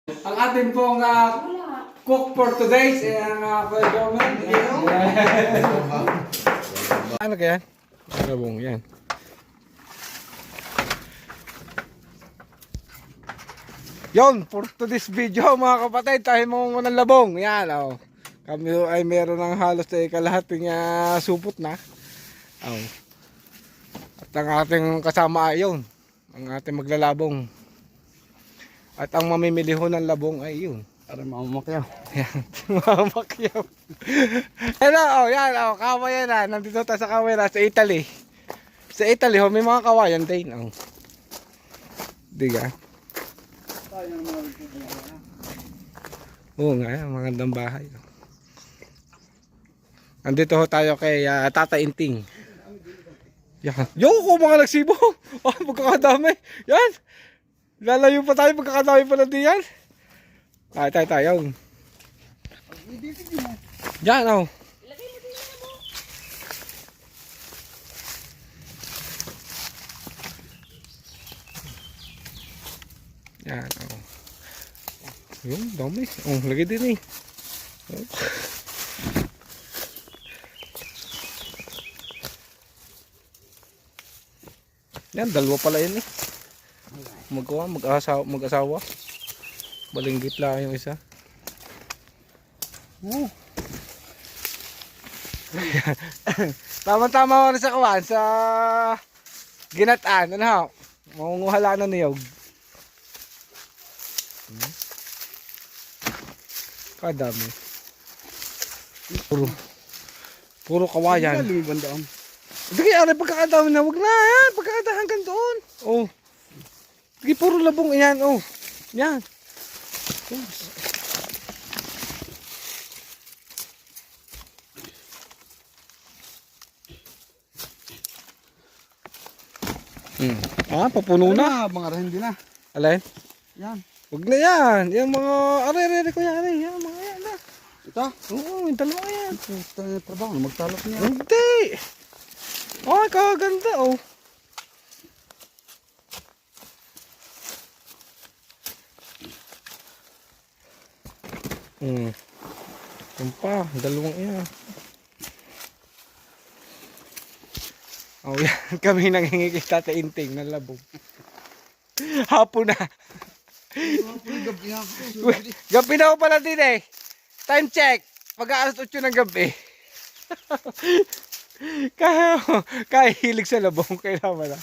Ang ating pong cook for today ay ang Kuya Jomel. Ano kaya? Labong yan. Yon, for today's video mga kapatid, tayo mga ng labong. Yan, oh. Kami ay meron ng halos na kalahating supot na. Oh. At ang ating kasama ay yun, ang ating maglalabong. At ang mamimili ho ng labong ay yun. Para mamamakyaw. Yan, mamamakyaw. Hello, oh, yan, oh, kawayan na. Nandito tayo sa kawayan sa Italy. Sa Italy, oh, may mga kawayan din. Oh. Diga. Oo nga, magandang bahay. Nandito ho tayo kay Tata Inting. Yan. Yoko, mga nagsibo. Oh, magkakadami. Yan. Lalayo pa tayo, magkakadami pala din yan. Tayo. Yan, oh. Yan, oh. Yung dami. Oh, lagi din eh. Oh. Yan, dalawa pala yun eh. Mag-asawa. Balinggit lang yung isa. Oh. Tama-tama ako na sa kawan sa ginataan. Ano ha? Mangunguhala na niyog. Kadami. Puro kawayan. Hindi kaya pagkakadami na. Wag na yan. Pagkakadami hanggang doon. Oh. Sige, puro labong yan. Oh. Yan. Papuno na. Mga hindi na. Alin? Yan. Wag na yan. Yung mga are ko yan. Yan, mga yan na. Ito? Oo, yung dalawa yan. Ito na trabaho. Magtalap niya. Hindi. Oh, kaganda oh. Yung pa, dalawang yan. Oh, yan. Kami nangingi kay Tata Inting ng labong. Hapon na. Gabi na ako pala din eh. Time check. Pag-aalas 8 ng gabi. Kaya hilig sa labong. Kailangan na.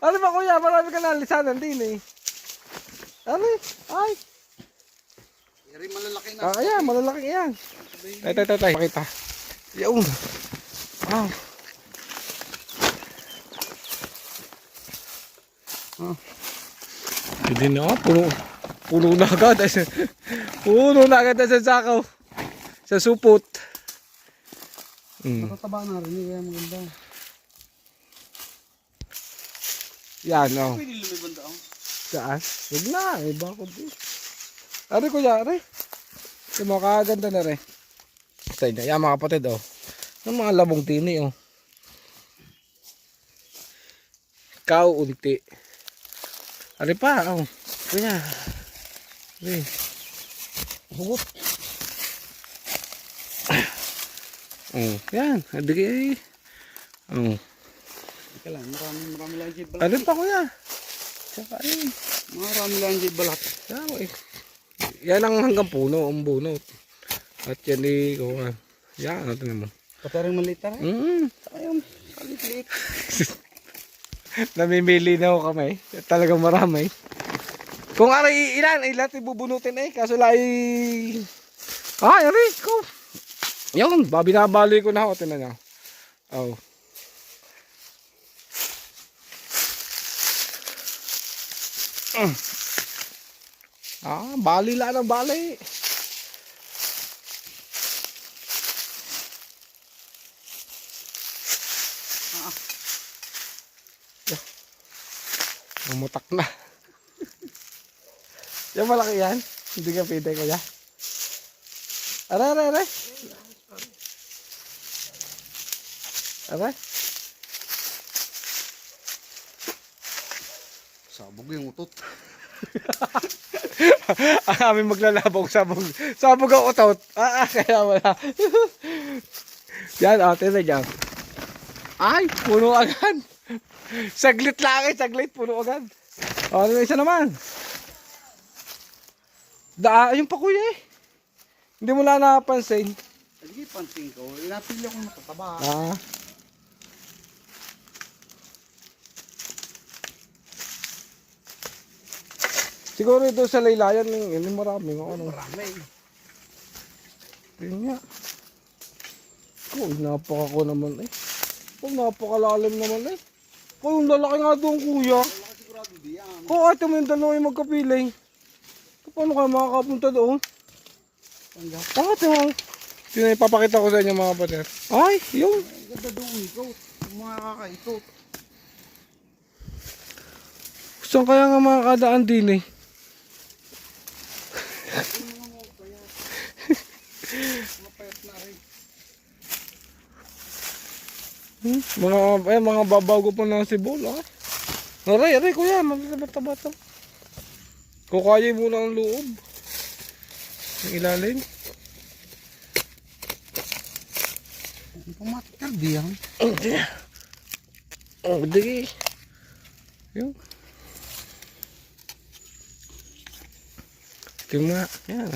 Ano ba kuya? Marami ka na lisanan din eh. Ano eh? Ay. Malalaki na. Ayan, malalaki yan. Tay. Pakita. Yaon. Wow. Hindi na ako. Puno na agad. Puno na agad sa sakaw. Sa supot. Matataba na rin. Kaya maganda. Yan o. Pwede lumibanda ako. Saan? Huwag na. Bakod din. Ari kuya, ari. Yung mga kaganda na rin. Sa inyo. Yan mga kapatid o. Yung mga labong tini o. Ikaw unti. Ari pa o. Kuya. Ari. Hugot. Oh, yan. Adigay. Oh. Ika lang. Marami lang dyan balat. Ari pa kuya. Saka ay. Marami lang dyan balat. Yan ang hanggang puno, ang bunot. At yan eh, yan, ano ito naman. Pati rin maliit na rin. Ayun, kalit-lit. Namimili na ako kami. Talagang marami. Kung aray ilan ibubunutin eh. Kaso lang ay... Aray ko. Yan, binabali ko na ako. Tinan niya. Oh. Bali lang ng bali. Umutak na. Yung malaki yan. Hindi ka pwede kuya. Aray. Sabog yung utot. aming maglalabong sabog ang utot. Kaya wala. Yan, tingnan dyan. Ay, puno agad. Saglit lang saglit, puno agad. Ano isa naman? Ayun pa kuya eh. Hindi mo lang napansin. Sige, pansin ko. Napili akong matataba. Siguro ito sa laylayan, hindi marami. Marami. Tingnan nga. Napaka ko naman eh. Napakalalim naman eh. Yung lalaki nga doon kuya. Wala sigurado diyan. Ito mo yung dalawa yung magkapiling. Paano kayo makakapunta doon? Ito mo. Ipapakita ko sa inyo mga pater. Ay, yun. Ganda doon ikot. Mga kakaikot. Saan kaya nga makakadaan din eh? Mapayat na rin. Mga babago pa na si Bol ah. Aray kuya, magkabata-bata. Kukaya mo na ang loob. Ang ilalim. Pumatikar diyan. Di. Yun. Tingnan. Yan.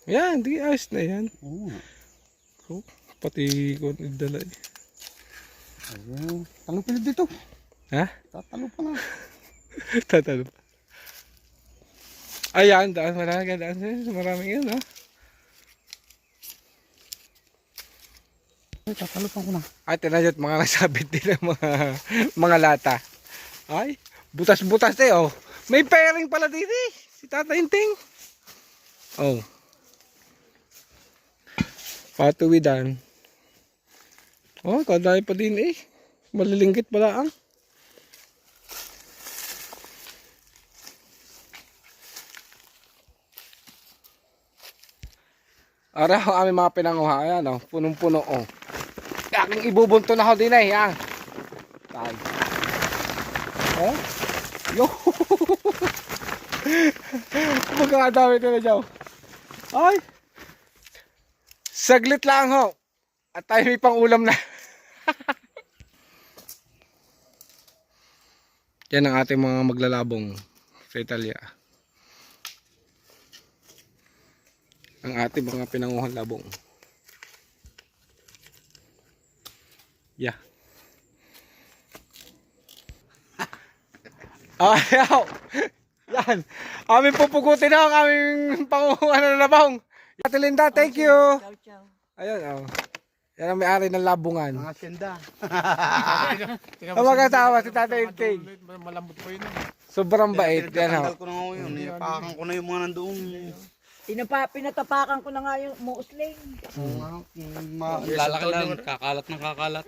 Yan, di ayos na yan. Oo. Pati ko nagdala eh. Ayun. Talo pa dito. Ha? Tatalo pa na. Tatalo pa. Ayan, daan maraming yun ha. Tatalo pa ko na. Ay, tinayot mga nasabit din ang mga lata. Ay, butas-butas eh oh. May pairing pala dito eh. Si Tata Inting. Oh. Patuwidan. Oh, kadaya pa din eh. Malilinggit pala ang. Araw ang aming mga pinanguha. Ayan oh, punong-puno oh. Aking ibubunto na ako din eh. Yan. Tay. Oh. Yo. Magkakadami ito na dyan. Ay. Saglit lang ho. At tayo may pang ulam na. Yan ang ating mga maglalabong sa Italia. Ang ating mga pinanguhan labong. Yeah. Ayaw. Yan. Aming pupugutin na ang aming panguhan na labong. Ate Linda, thank you. Ayun, oh. Yan ang may-ari ng labungan. Mga senda. Ang magkatawa si Tatay Inting. Malambot po yun. Sobrang bait. Yan Tanggal ho. ko na nga yun. Ipakan ko na yung mga nandoon. Pinatapakan ko na nga yung musling. Lalaki lang. Kakalat ng kakalat.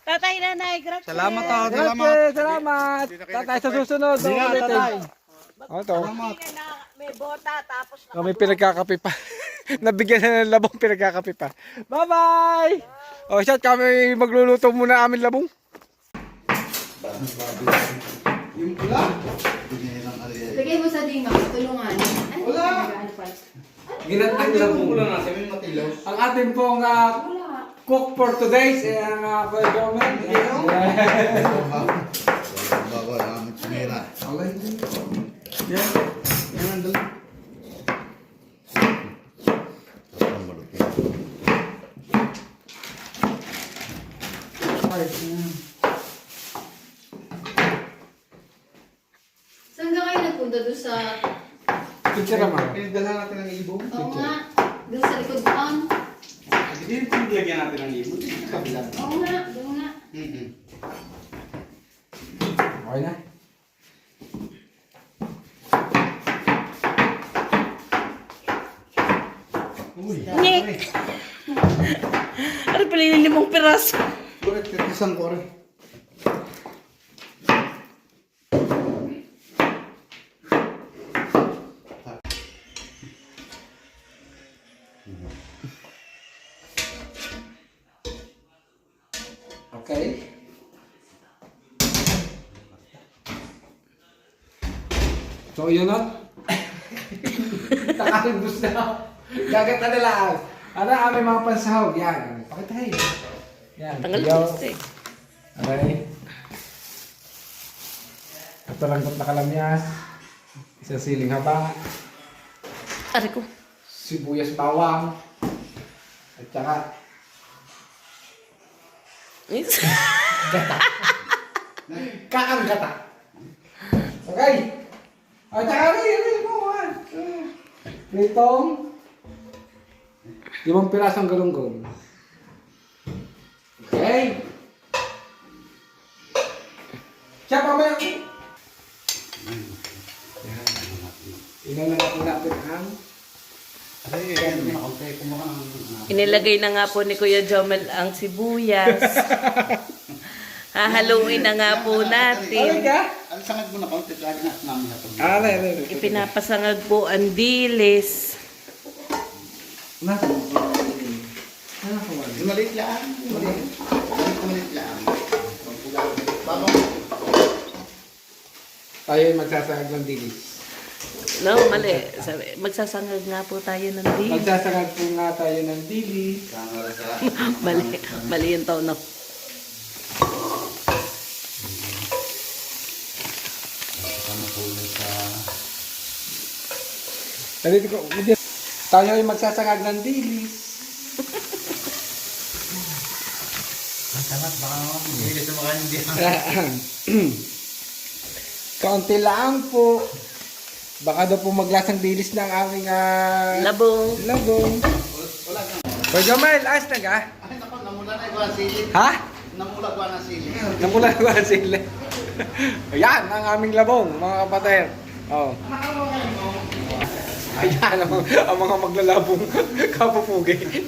Tatay nanay, grabe. Salamat ha. Salamat. Salamat. Salamat. Tatay sa susunod. Hindi nga tatay. Ito. May bota tapos Kami pinagkakape pa. Nabigyan na ng labong pinagkakape pa. Bye-bye! O, shot kami magluluto muna amin labong. Yung pula. Lagay mo sa dima, tulungan. Wala. Ginatang labong. Wala na. Sabi matilaw. Ang ating pong cook for today ay ang Kuya Jomen. Bago namin sinira. Yan. Yan ang dala. Ang malupit. Saan ka kayo nagpunta doon sa... Picture naman. Pinagdala natin ng ibong. Oo nga, doon sa likod doon. Hindi pinagyan natin ng ibong. Kabila. Oo nga, doon nga. Okay na. Nick! Ano pala yung 5 piraso? Correct. Isang ko rin. Okay. So, yun na. Nakalimbus na. Gagat na nila. Ano, may mga pansahog. Yan. Pakitahin. Yan. Tanggal Yo. na eh. Okay. Kataranggot na kalamyas. Isang siling haba. Ari ko. Sibuyas bawang. At saka gata. Kaang gata. Okay. At saka rin mo. Pritong 5 pirasong galunggong. Okay. Siya pa may ilalagay natin ang Inilagay na nga po ni Kuya Jomel ang sibuyas. Hahaluin na nga po Ano natin. ka? Ang sangag mo na kaunti lagi na namin hatong. Ano. Ipinapasangag po ang dilis. Maliit lang. Maliit lang. Babang. Tayo ay magsasangag ng dilis. No, mali. Sabi, magsasangag nga po tayo ng dilis. Magsasangag po nga tayo ng dilis. Kamara sa. Mali yung tono. Tayo ay magsasangag ng dilis. Salamat baka hindi sa mga hindi. Kaunti lang po. Baka daw po maglasang dilis ng aming Labong. labong. Kuya Jomel, ayos na ka? Ay naku, namula na iba sili. Ha? Namula ko na sili. Namula na ba sila? Ayan, ang aming labong, mga kapatid. Oh. Ayan, ang mga maglalabong kapupugi.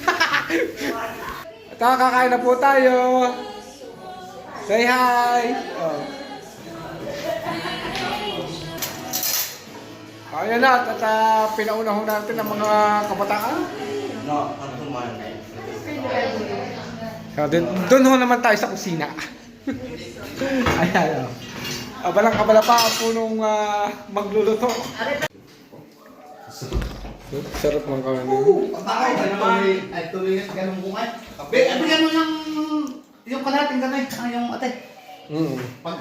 At kakain na po tayo. Say hi! Oh. Ayan na, at pinauna ho natin ang mga kabataan. No, ang tumayo. Doon ho naman tayo sa kusina. Ayan, oh. Abalang-abala pa po nung magluluto. Sarap ng kawan nyo. Patay ka naman. Ay, tuloy yung ganun kung ay. Bigyan mo yung kalating ganay. Yung ate. Pag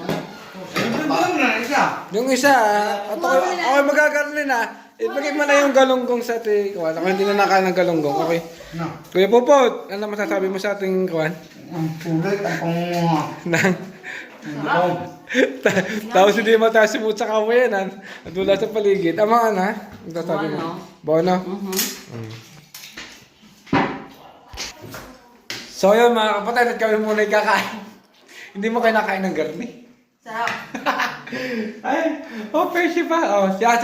Yung isa, at ako magagarnin ibigay mo na yung galunggong sa ating kawan. Ako hindi na nakain ng galunggong, okay? Kuya Popot, ano masasabi mo sa ating kawan? ang sulit ang pangunguha. Nang... Tapos hindi matasimut sa kawayan, nadula sa paligid. Ama na, ang sasabi mo? Bono? So yun mga kapatid, at kami muna kakain. Hindi mo kayo nakain ng garni? Sarap. Ay, oh, fresh pa. Oh, si Ate